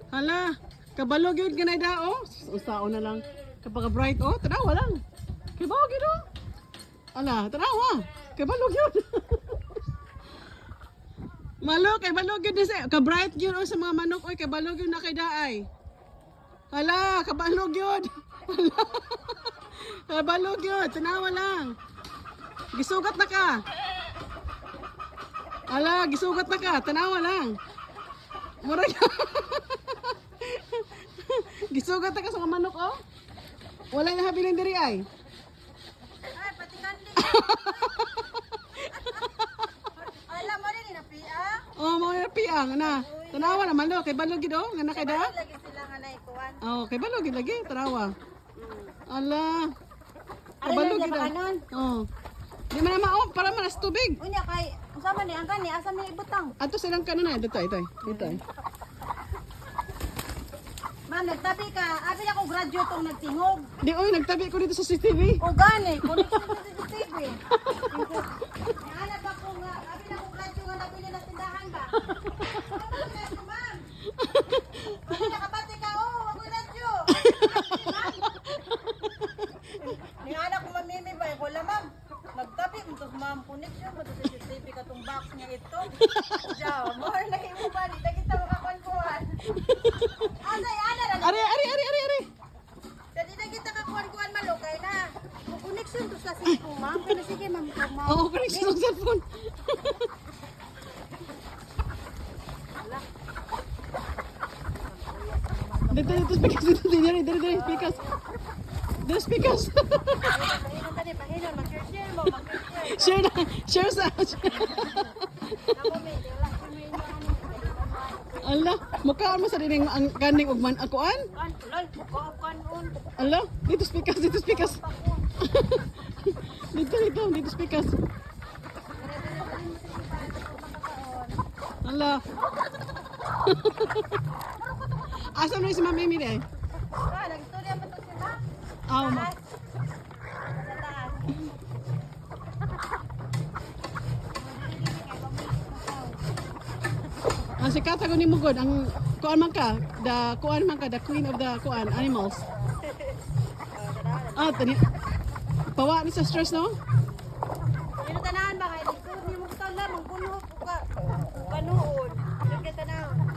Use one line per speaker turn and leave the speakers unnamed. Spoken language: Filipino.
Hala, kabalog yun ganay da, oh. Usao na lang. Kapag bright, oh, tanawa lang. Kabalog yun, oh. Ala, tanawa. Kabalog yun. Malo, kay balog yun sa, ka-bright yun, oh, sa mga manok, oy, kabalog yun na kay daay. Hala, kabalog yun. Hala. Kabalog yun, tanawa lang. Gisugat na ka. Ala, gisugat na ka, tanawa lang. Murag. Gisugat na ka sa mga manok, oh. Wala na habiling diri ay.
Ay, pati kandi. Alam mo rin, inapia.
Oh, mga piang na. Tanawa na malo kay balog gid oh, nga na kay da.
Lagi sila nga naikuan.
Oh, kay balog gid lagi tanawa. Ala.
Ano
Balog
na
gid.
ba kanon?
Oh. Di man na oh, para man as tubig.
Unya kay, usama ni ang kani, asa mi ibutang?
Ato silang kanon na dito, ito. Dito.
Ma'am, nagtabi ka. Abi ako graduate tong nagtingog.
Di oy, nagtabi ko dito sa CCTV.
O gani, connection sa TV. Ana ba ko nga, abi na ko graduate nga nabili na tindahan ba? Ano ma'am? Abi nakabati ka, oh, ako graduate. Ni anak ko mamimi ba, ko la ma'am. Nagtabi mo to ma'am connection mo to sa CCTV katong box niya ito. Jaw, more na imo ba di kita makakuan-kuan.
Ari.
Dali na kita kakuan-kuan malukay na. Kung connection to sa cellphone, ma'am. Pero sige, ma'am. Ma'am.
Oh, connection sa cellphone. Dito speakers dito speakers. Dito speakers.
Pahinan tani, pahinan. Mag-share mo, mag-share.
Share sa.
Ako, may, wala ko may
Ala, mukhaan mo sa dining ang kaning ugman akuan?
kan, lol, kuan.
Ala, dito speakers. Dito speakers. Ala. Asa na si Ma'am Amy day?
Nag-istorya mo to sila.
Ah, ma.
Sa taas.
Ang sikat ako ni Mugod, ang kuan man ka, the queen of the kuan animals. Ah, tani. Pawa ni sa stress no?
Sino tanahan ba? Kaya nagsuot niyo mo ito lang, magpuno ka. Kanuon. Yung kita na.